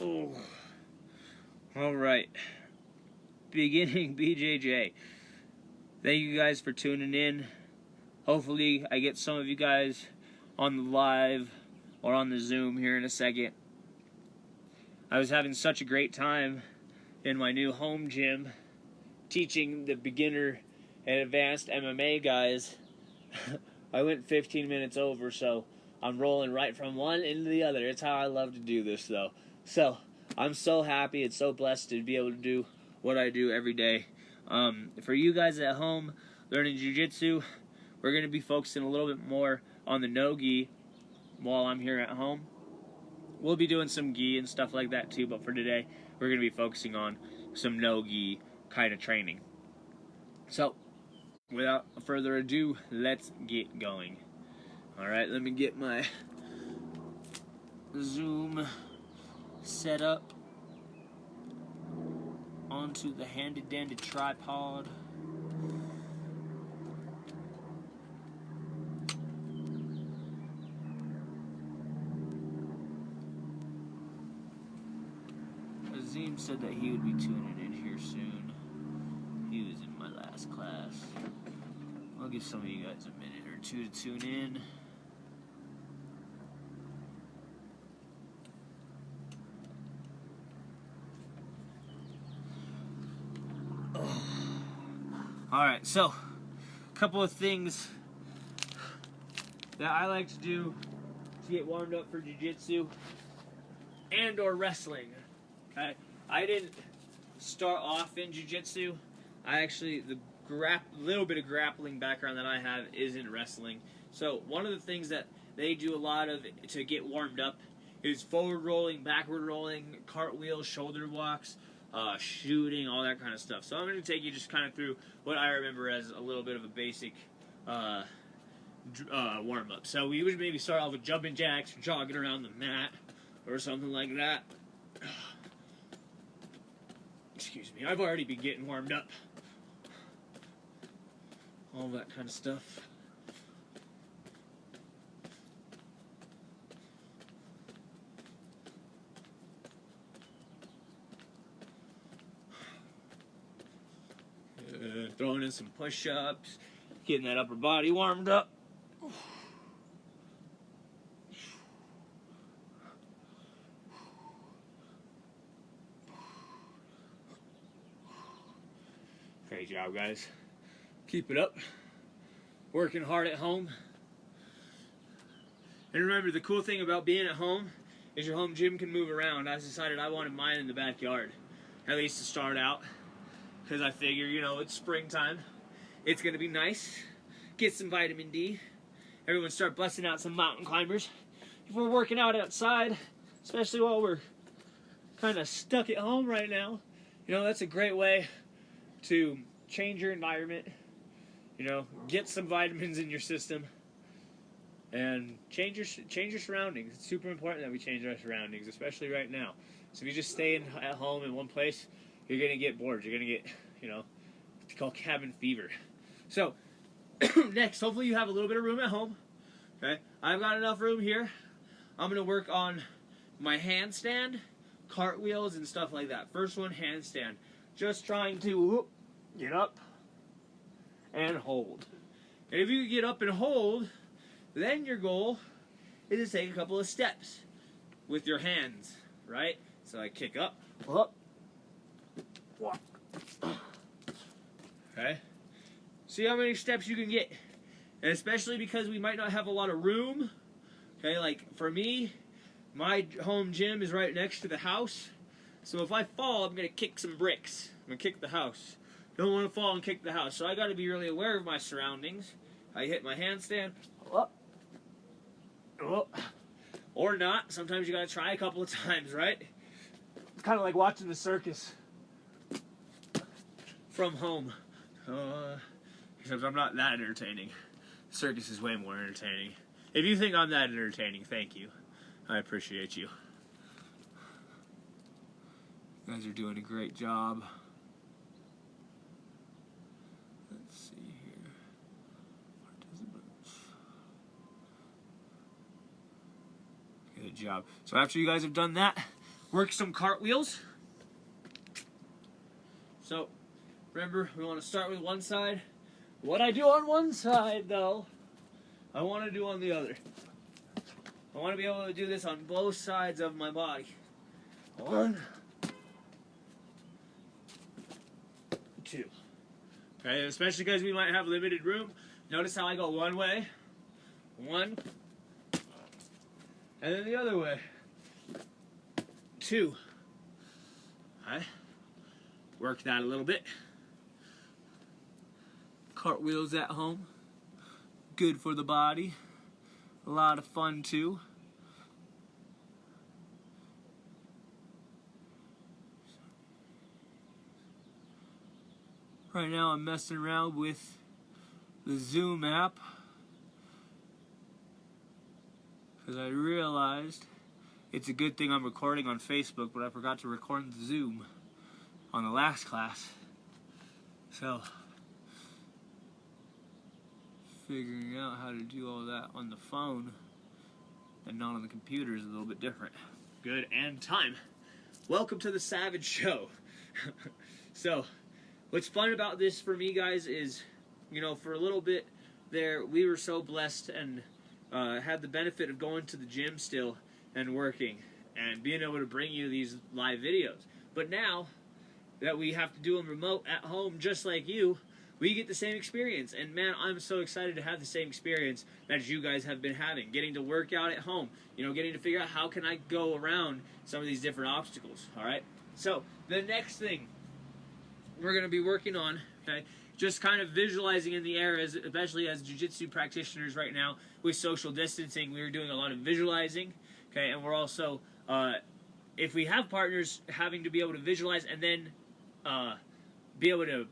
Oh. All right. Beginning BJJ. Thank you guys for tuning in. Hopefully I get some of you guys on the live or on the Zoom here in a second. I was having such a great time in my new home gym teaching the beginner and advanced MMA guys. I went 15 minutes over, so I'm rolling right from one into the other. It's how I love to do this, though. So I'm so happy and so blessed to be able to do what I do every day. For you guys at home learning Jiu-Jitsu, we're going to be focusing a little bit more on the no-gi while I'm here at home. We'll be doing some gi and stuff like that too, but for today, we're going to be focusing on some no-gi kind of training. So, without further ado, let's get going. Alright, let me get my Zoom set up onto the handy-dandy tripod. Azim said that he would be tuning in here soon. He was in my last class. I'll give some of you guys a minute or two to tune in. Alright, so a couple of things that I like to do to get warmed up for Jiu-Jitsu and or wrestling. Okay? I didn't start off in Jiu-Jitsu. I actually, the little bit of grappling background that I have is in wrestling. So one of the things that they do a lot of to get warmed up is forward rolling, backward rolling, cartwheels, shoulder walks, shooting, all that kind of stuff. So I'm going to take you just kind of through what I remember as a little bit of a basic warm-up. So we would maybe start off with jumping jacks, jogging around the mat, or something like that. Excuse me, I've already been getting warmed up. All that kind of stuff. Throwing in some push-ups, getting that upper body warmed up. Great job, guys. Keep it up. Working hard at home. And remember, the cool thing about being at home is your home gym can move around. I decided I wanted mine in the backyard, at least to start out. Because I figure, you know, it's springtime. It's going to be nice. Get some vitamin D. Everyone start busting out some mountain climbers. If we're working out outside, especially while we're kind of stuck at home right now, you know, that's a great way to change your environment. You know, get some vitamins in your system. And change your surroundings. It's super important that we change our surroundings, especially right now. So if you just stay at home in one place, you're going to get bored. You're going to get, you know, what they call cabin fever. So, next, hopefully you have a little bit of room at home. Okay? I've got enough room here. I'm going to work on my handstand, cartwheels, and stuff like that. First one, handstand. Just trying to get up and hold. And if you get up and hold, then your goal is to take a couple of steps with your hands, right? So I kick up, walk. Okay? See how many steps you can get. And especially because we might not have a lot of room. Okay, like for me, my home gym is right next to the house. So if I fall, I'm going to kick some bricks. I'm going to kick the house. Don't want to fall and kick the house. So I got to be really aware of my surroundings. I hit my handstand. Or not. Sometimes you got to try a couple of times, right? It's kind of like watching the circus from home. Except I'm not that entertaining. Circus is way more entertaining. If you think I'm that entertaining, thank you. I appreciate you. You guys are doing a great job. Let's see here. Participants. Good job. So after you guys have done that, work some cartwheels. So remember, we want to start with one side. What I do on one side, though, I want to do on the other. I want to be able to do this on both sides of my body. 1, 2. Okay, especially because we might have limited room. Notice how I go one way, 1, and then the other way, 2. Alright, work that a little bit. Cartwheels at home, good for the body, a lot of fun too. Right now I'm messing around with the Zoom app because I realized it's a good thing I'm recording on Facebook, but I forgot to record the Zoom on the last class. So figuring out how to do all that on the phone and not on the computer is a little bit different. Good, and time. Welcome to the Savage Show. So what's fun about this for me, guys, is, you know, for a little bit there, we were so blessed and had the benefit of going to the gym still and working and being able to bring you these live videos. But now that we have to do them remote at home just like you, we get the same experience. And man, I'm so excited to have the same experience that you guys have been having, getting to work out at home, you know, getting to figure out how can I go around some of these different obstacles. All right, so the next thing we're going to be working on, okay, just kind of visualizing in the air, especially as jiu-jitsu practitioners right now with social distancing, we're doing a lot of visualizing, okay, and we're also, if we have partners, having to be able to visualize and then be able to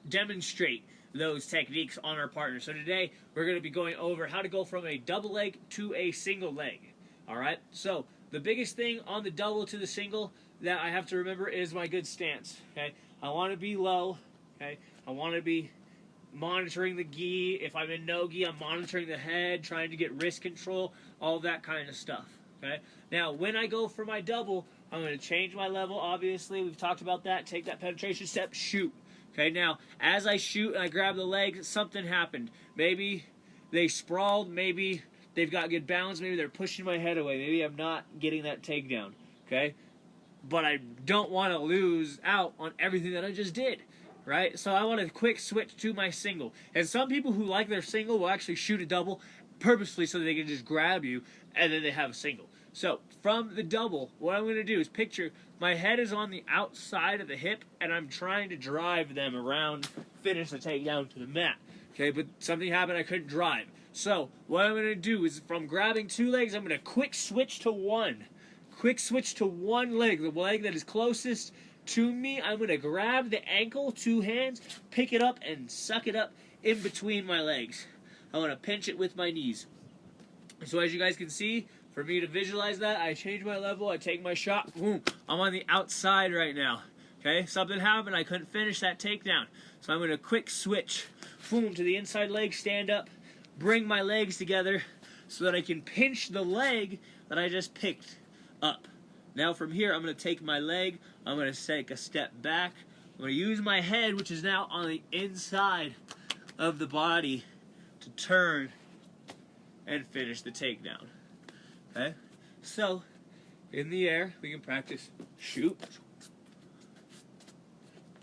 demonstrate those techniques on our partners. So today we're going to be going over how to go from a double leg to a single leg. All right, so the biggest thing on the double to the single that I have to remember is my good stance. Okay, I want to be low. Okay, I want to be monitoring the gi. If I'm in no gi, I'm monitoring the head, trying to get wrist control, all that kind of stuff. Okay, now when I go for my double, I'm going to change my level. Obviously, we've talked about that. Take that penetration step, shoot. Okay, now as I shoot and I grab the leg, something happened. Maybe they sprawled. Maybe they've got good balance. Maybe they're pushing my head away. Maybe I'm not getting that takedown. Okay, but I don't want to lose out on everything that I just did. Right, so I want to quick switch to my single. And some people who like their single will actually shoot a double purposely so that they can just grab you and then they have a single. So from the double, what I'm going to do is picture my head is on the outside of the hip and I'm trying to drive them around, finish the takedown to the mat. Okay, but something happened, I couldn't drive. So what I'm going to do is from grabbing 2 legs, I'm going to quick switch to one. Quick switch to one leg, the leg that is closest to me. I'm going to grab the ankle, 2 hands, pick it up and suck it up in between my legs. I want to pinch it with my knees. So as you guys can see, for me to visualize that, I change my level, I take my shot, boom, I'm on the outside right now. Okay, something happened, I couldn't finish that takedown. So I'm going to quick switch, boom, to the inside leg, stand up, bring my legs together so that I can pinch the leg that I just picked up. Now from here, I'm going to take my leg, I'm going to take a step back, I'm going to use my head, which is now on the inside of the body, to turn and finish the takedown. Okay, so in the air, we can practice shoot,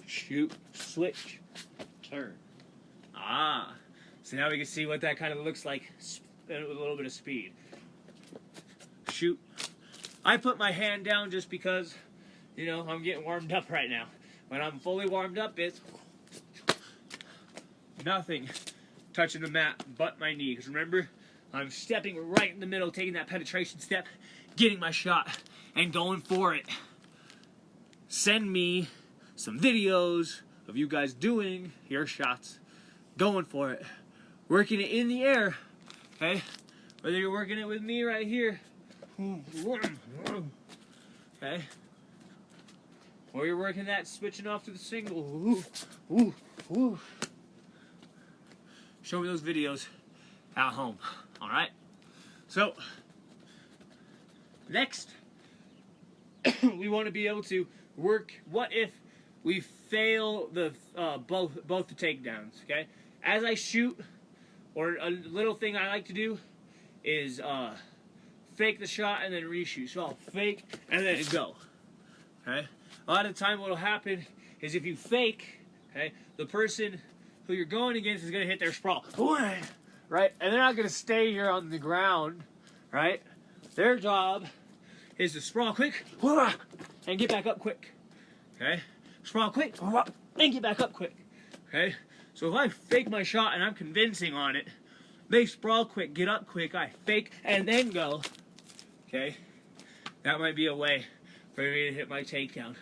shoot, switch, turn. So now we can see what that kind of looks like with a little bit of speed. Shoot. I put my hand down just because, you know, I'm getting warmed up right now. When I'm fully warmed up, it's nothing touching the mat but my knee. Because remember, I'm stepping right in the middle, taking that penetration step, getting my shot, and going for it. Send me some videos of you guys doing your shots, going for it, working it in the air, okay? Whether you're working it with me right here, okay? Or you're working that, switching off to the single, show me those videos at home. All right, so next, we want to be able to work. What if we fail the both the takedowns? Okay, as I shoot, or a little thing I like to do is fake the shot and then reshoot. So I'll fake and then go. Okay, a lot of the time what will happen is if you fake, okay, the person who you're going against is going to hit their sprawl, right? And they're not going to stay here on the ground, right? Their job is to sprawl quick and get back up quick, okay? Sprawl quick and get back up quick, okay? So if I fake my shot and I'm convincing on it, they sprawl quick, get up quick, I fake and then go, okay? That might be a way for me to hit my takedown.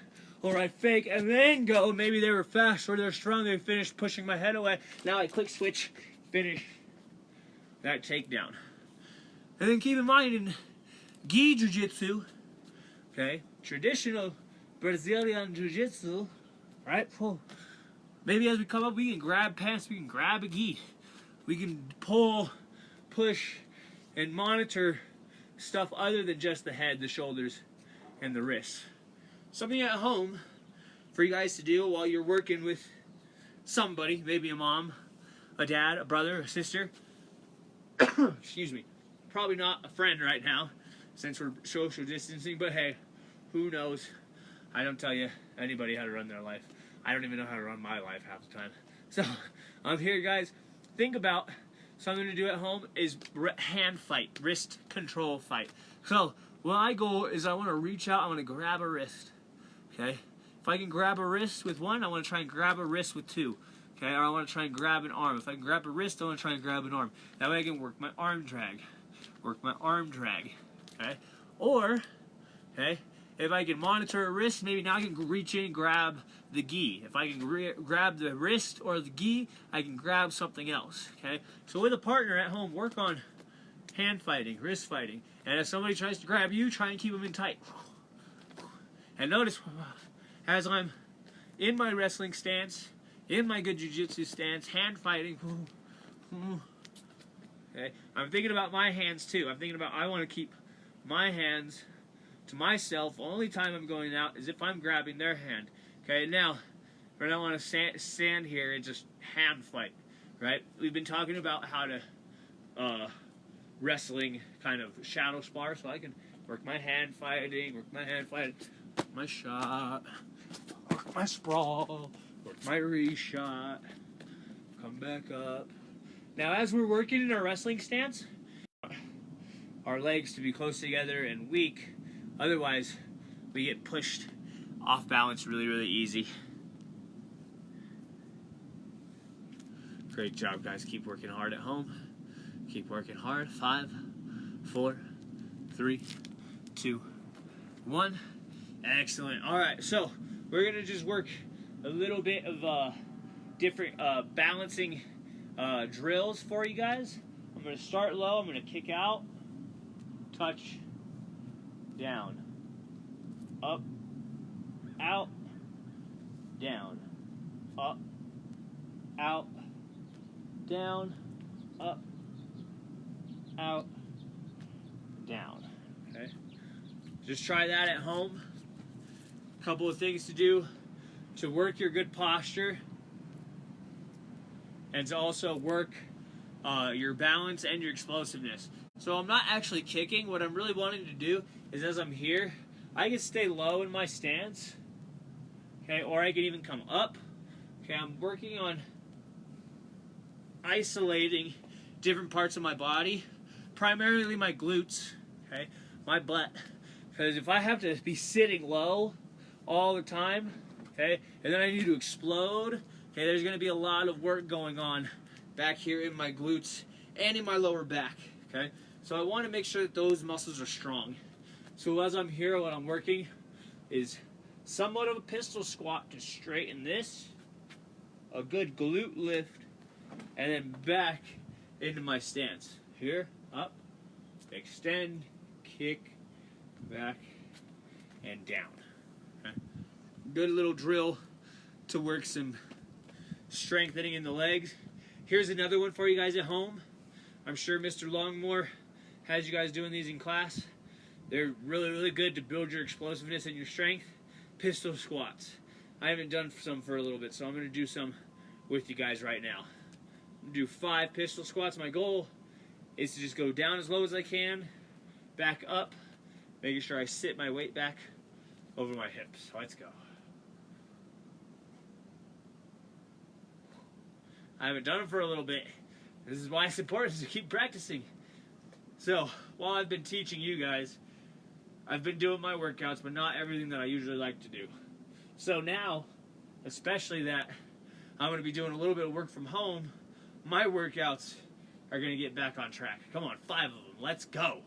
Or I fake and then go. Maybe they were fast or they're strong. They finished pushing my head away. Now I click switch, finish that takedown. And then keep in mind in gi Jiu-Jitsu, okay, traditional Brazilian Jiu-Jitsu, right? Maybe as we come up, we can grab pants, we can grab a gi. We can pull, push, and monitor stuff other than just the head, the shoulders, and the wrists. Something at home for you guys to do while you're working with somebody, maybe a mom, a dad, a brother, a sister. Excuse me. Probably not a friend right now since we're social distancing, but hey, who knows? I don't tell you anybody how to run their life. I don't even know how to run my life half the time. So I'm here, guys. Think about something to do at home is hand fight, wrist control fight. So what I go is I want to reach out, I want to grab a wrist. Okay, if I can grab a wrist with one, I want to try and grab a wrist with two. Okay, or I want to try and grab an arm. If I can grab a wrist, I want to try and grab an arm. That way I can work my arm drag. Okay, or, okay, if I can monitor a wrist, maybe now I can reach in and grab the gi. If I can grab the wrist or the gi, I can grab something else. Okay, so with a partner at home, work on hand fighting, wrist fighting. And if somebody tries to grab you, try and keep them in tight. And notice, as I'm in my wrestling stance, in my good jiu-jitsu stance, hand fighting, okay, I'm thinking about my hands too. I'm thinking about I want to keep my hands to myself. Only time I'm going out is if I'm grabbing their hand. Okay, now, I don't want to stand here and just hand fight, right? We've been talking about how to wrestling kind of shadow spar, so I can work my hand fighting, work my shot, work my sprawl, work my reshot, come back up. Now as we're working in our wrestling stance, our legs to be close together and weak, otherwise we get pushed off balance really, really easy. Great job, guys. Keep working hard at home. Keep working hard. 5, 4, 3, 2, 1. Excellent. All right, so we're going to just work a little bit of different balancing drills for you guys. I'm going to start low. I'm going to kick out, touch, down, up, out, down, up, out, down, up, out, down. Okay, just try that at home. Couple of things to do to work your good posture and to also work your balance and your explosiveness. So I'm not actually kicking. What I'm really wanting to do is as I'm here, I can stay low in my stance, okay, or I can even come up. Okay, I'm working on isolating different parts of my body, primarily my glutes, okay, my butt, because if I have to be sitting low all the time, okay, and then I need to explode, okay, there's going to be a lot of work going on back here in my glutes and in my lower back, okay, so I want to make sure that those muscles are strong. So as I'm here, what I'm working is somewhat of a pistol squat to straighten this, a good glute lift, and then back into my stance. Here, up, extend, kick, back, and down. Okay. Good little drill to work some strengthening in the legs. Here's another one for you guys at home. I'm sure Mr. Longmore has you guys doing these in class. They're really, really good to build your explosiveness and your strength. Pistol squats. I haven't done some for a little bit, so I'm going to do some with you guys right now. I'm going to do 5 pistol squats. My goal is to just go down as low as I can, back up, making sure I sit my weight back over my hips. Let's go. I haven't done it for a little bit. This is why it's important to keep practicing. So, while I've been teaching you guys, I've been doing my workouts, but not everything that I usually like to do. So now, especially that I'm going to be doing a little bit of work from home, my workouts are going to get back on track. Come on, 5 of them. Let's go.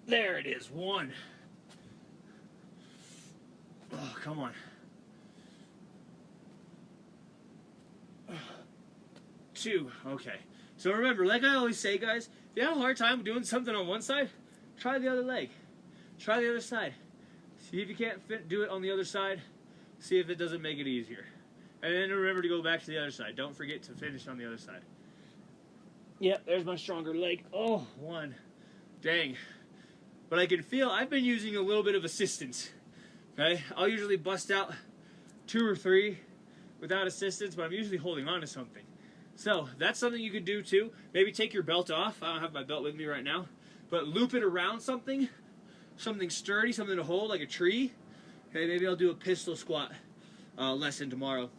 There it is. 1. Oh, come on. 2. Okay. So remember, like I always say, guys, if you have a hard time doing something on one side, try the other leg. Try the other side. See if you can't do it on the other side. See if it doesn't make it easier. And then remember to go back to the other side. Don't forget to finish on the other side. Yep, there's my stronger leg. Oh, 1. Dang. But I can feel I've been using a little bit of assistance. Okay? I'll usually bust out 2 or 3 without assistance, but I'm usually holding on to something. So that's something you could do too. Maybe take your belt off. I don't have my belt with me right now. But loop it around something sturdy, something to hold, like a tree. Okay, maybe I'll do a pistol squat lesson tomorrow.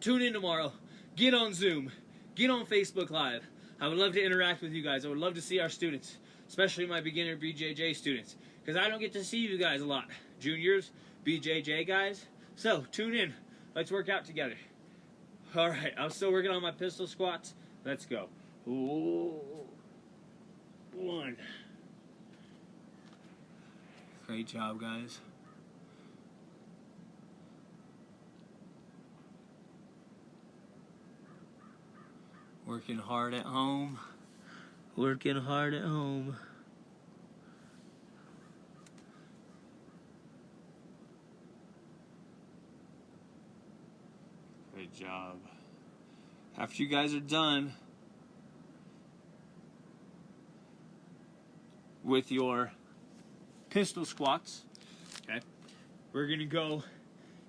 Tune in tomorrow. Get on Zoom. Get on Facebook Live. I would love to interact with you guys. I would love to see our students, especially my beginner BJJ students, because I don't get to see you guys a lot. Juniors, BJJ guys. So tune in. Let's work out together. All right, I'm still working on my pistol squats. Let's go. Ooh. 1. Great job, guys. Working hard at home. Working hard at home. Great job. After you guys are done with your pistol squats, okay, we're gonna go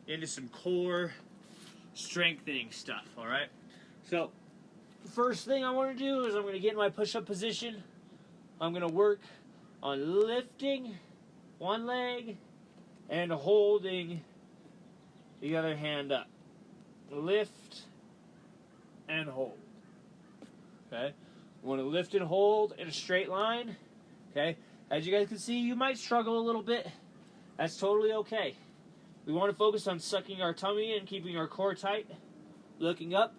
into some core strengthening stuff, all right? So, the first thing I want to do is I'm gonna get in my push-up position. I'm gonna work on lifting one leg and holding the other hand up. Lift and hold. Okay? You want to lift and hold in a straight line. Okay? As you guys can see, you might struggle a little bit. That's totally okay. We want to focus on sucking our tummy and keeping our core tight. Looking up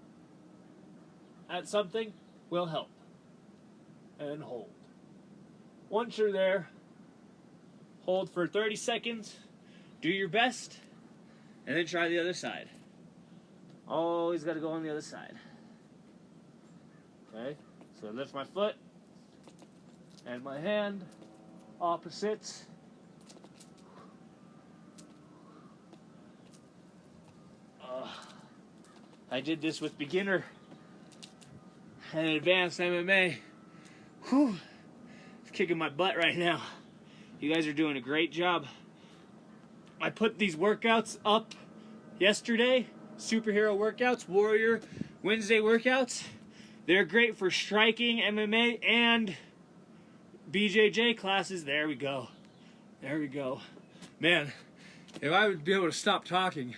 at something will help. And hold. Once you're there, hold for 30 seconds. Do your best. And then try the other side. Always got to go on the other side. Okay, so I lift my foot and my hand, opposites. I did this with beginner and advanced MMA. Whew, it's kicking my butt right now. You guys are doing a great job. I put these workouts up yesterday. Superhero workouts, Warrior Wednesday workouts. They're great for striking, MMA, and BJJ classes. There we go. There we go. Man, if I would be able to stop talking,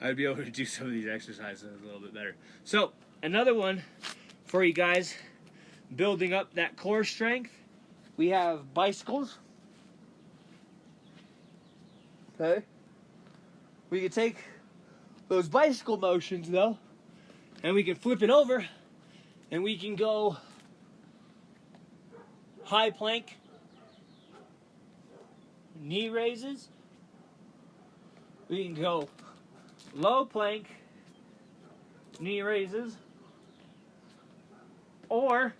I'd be able to do some of these exercises a little bit better. So, another one for you guys, building up that core strength. We have bicycles. Okay. We can take those bicycle motions, though, and we can flip it over, and we can go high plank, knee raises. We can go low plank, knee raises, or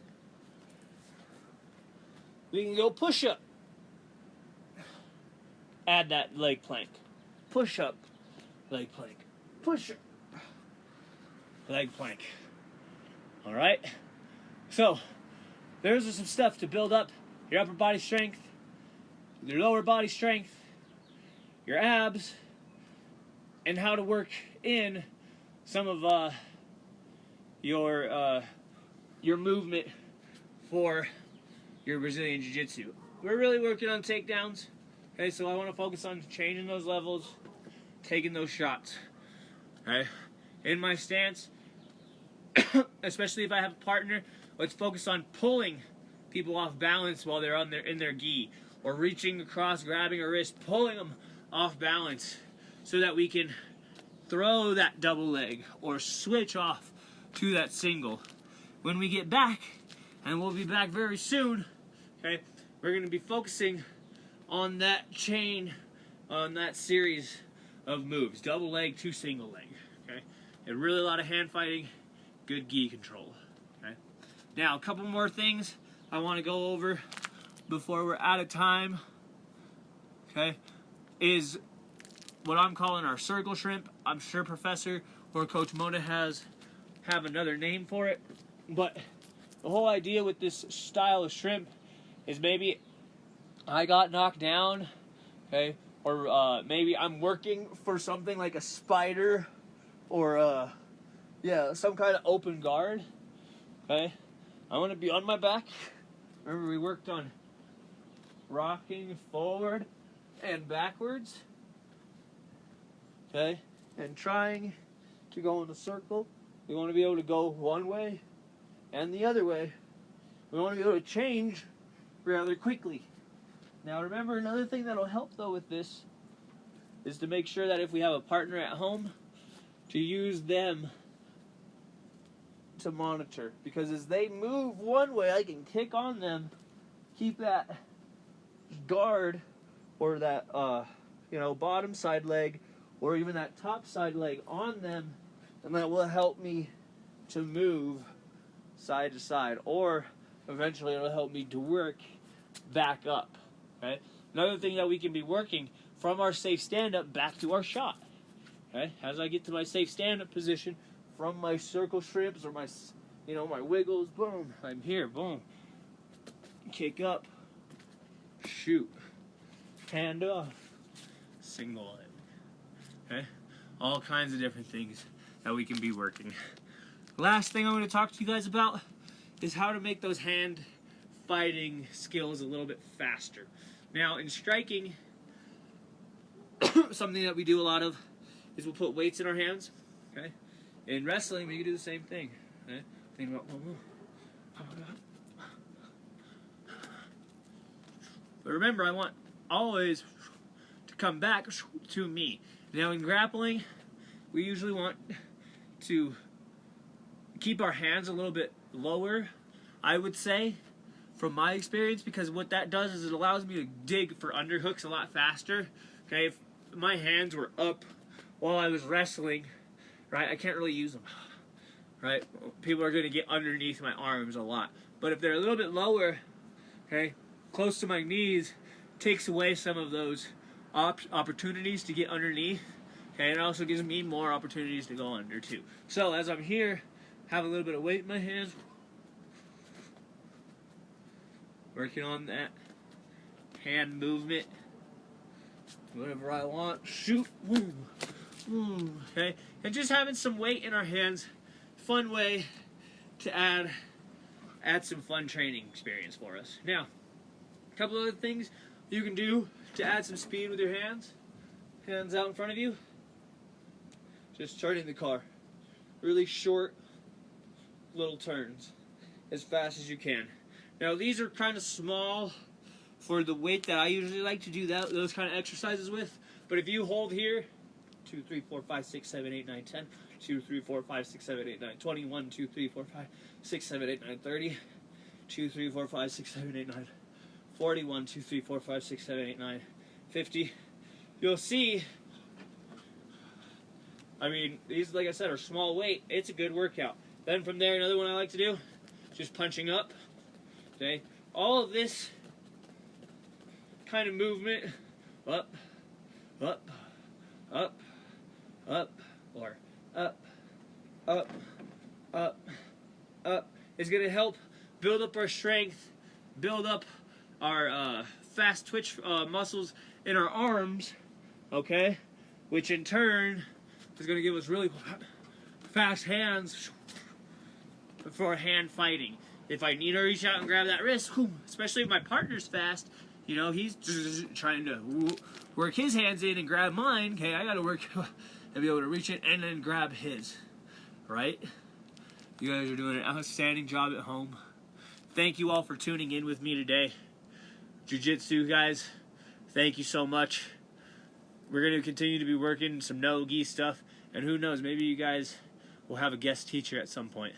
we can go push up. Add that leg plank. Push up. Leg plank. Push up. Leg plank. Alright? So, there's some stuff to build up your upper body strength, your lower body strength, your abs, and how to work in some of your movement for your Brazilian Jiu-Jitsu. We're really working on takedowns. Okay, so I want to focus on changing those levels, taking those shots. Okay, in my stance, especially if I have a partner, let's focus on pulling people off balance while they're in their gi, or reaching across, grabbing a wrist, pulling them off balance, so that we can throw that double leg or switch off to that single. When we get back, and we'll be back very soon, okay, we're going to be focusing on that chain, on that series of moves, double leg to single leg. Okay, and really a lot of hand fighting, good gi control. Okay, now a couple more things I want to go over before we're out of time. Okay, is what I'm calling our circle shrimp. I'm sure Professor or Coach Mona have another name for it, but the whole idea with this style of shrimp is maybe I got knocked down, okay, or maybe I'm working for something like a spider, or yeah, some kind of open guard. Okay, I want to be on my back. Remember, we worked on rocking forward and backwards. Okay, and trying to go in a circle. We want to be able to go one way and the other way. We want to be able to change rather quickly. Now remember, another thing that'll help though with this is to make sure that if we have a partner at home, to use them to monitor. Because as they move one way, I can kick on them, keep that guard or that bottom side leg or even that top side leg on them, and that will help me to move side to side, or eventually it'll help me to work back up. Okay? Another thing that we can be working from our safe stand-up back to our shot. Okay? As I get to my safe stand-up position, from my circle shrimps or my wiggles, boom, I'm here, boom. Kick up, shoot, hand off, single leg. Okay? All kinds of different things that we can be working. Last thing I'm going to talk to you guys about is how to make those hand fighting skills a little bit faster. Now, in striking, something that we do a lot of is we'll put weights in our hands. Okay? In wrestling, we can do the same thing. Okay? Think about one more. But remember, I want always to come back to me. Now, in grappling, we usually want to keep our hands a little bit lower, I would say, from my experience, because what that does is it allows me to dig for underhooks a lot faster. Okay, if my hands were up while I was wrestling, right, I can't really use them, right? People are going to get underneath my arms a lot. But if they're a little bit lower, okay, close to my knees, takes away some of those opportunities to get underneath. Okay, and it also gives me more opportunities to go under too. So as I'm here, have a little bit of weight in my hands, working on that hand movement, whatever I want, shoot, boom, boom, okay? And just having some weight in our hands, fun way to add some fun training experience for us. Now, a couple other things you can do to add some speed with your hands. Hands out in front of you. Just turning the car. Really short little turns as fast as you can. Now these are kind of small for the weight that I usually like to do those kind of exercises with. But if you hold here, 2, 3, 4, 5, 6, 7, 8, 9, 10, 2, 3, 4, 5, 6, 7, 8, 9, 20, 1, 2, 3, 4, 5, 6, 7, 8, 9, 30, 2, 3, 4, 5, 6, 7, 8, 9, 40, 1, 2, 3, 4, 5, 6, 7, 8, 9, 50. You'll see, I mean, these, like I said, are small weight. It's a good workout. Then from there, another one I like to do, just punching up. Okay, all of this kind of movement, up, up, up, up, or up, up, up, up, is going to help build up our strength, build up our fast twitch muscles in our arms, okay? Which in turn is going to give us really fast hands for hand fighting. If I need to reach out and grab that wrist, especially if my partner's fast, you know, he's trying to work his hands in and grab mine. Okay, I got to work and be able to reach it and then grab his, right? You guys are doing an outstanding job at home. Thank you all for tuning in with me today. Jiu-Jitsu guys, thank you so much. We're going to continue to be working some no-gi stuff, and who knows, maybe you guys will have a guest teacher at some point.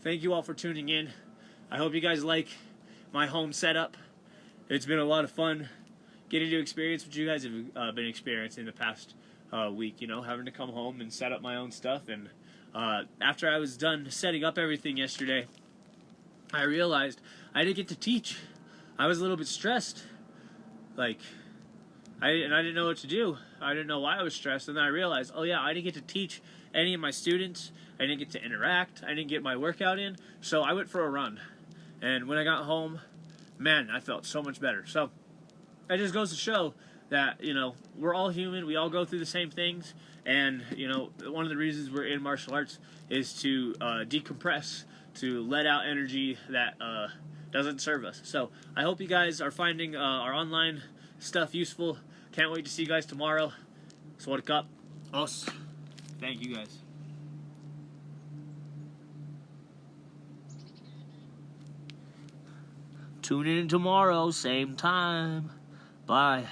Thank you all for tuning in. I hope you guys like my home setup. It's been a lot of fun getting to experience what you guys have been experiencing the past week, you know, having to come home and set up my own stuff. And after I was done setting up everything yesterday, I realized I didn't get to teach. I was a little bit stressed. Like, I didn't know what to do. I didn't know why I was stressed. And then I realized, oh yeah, I didn't get to teach any of my students. I didn't get to interact. I didn't get my workout in. So I went for a run. And when I got home, man, I felt so much better. So it just goes to show that, you know, we're all human. We all go through the same things. And, you know, one of the reasons we're in martial arts is to decompress, to let out energy that doesn't serve us. So I hope you guys are finding our online stuff useful. Can't wait to see you guys tomorrow. Swadek up. Us. Thank you guys. Tune in tomorrow, same time. Bye.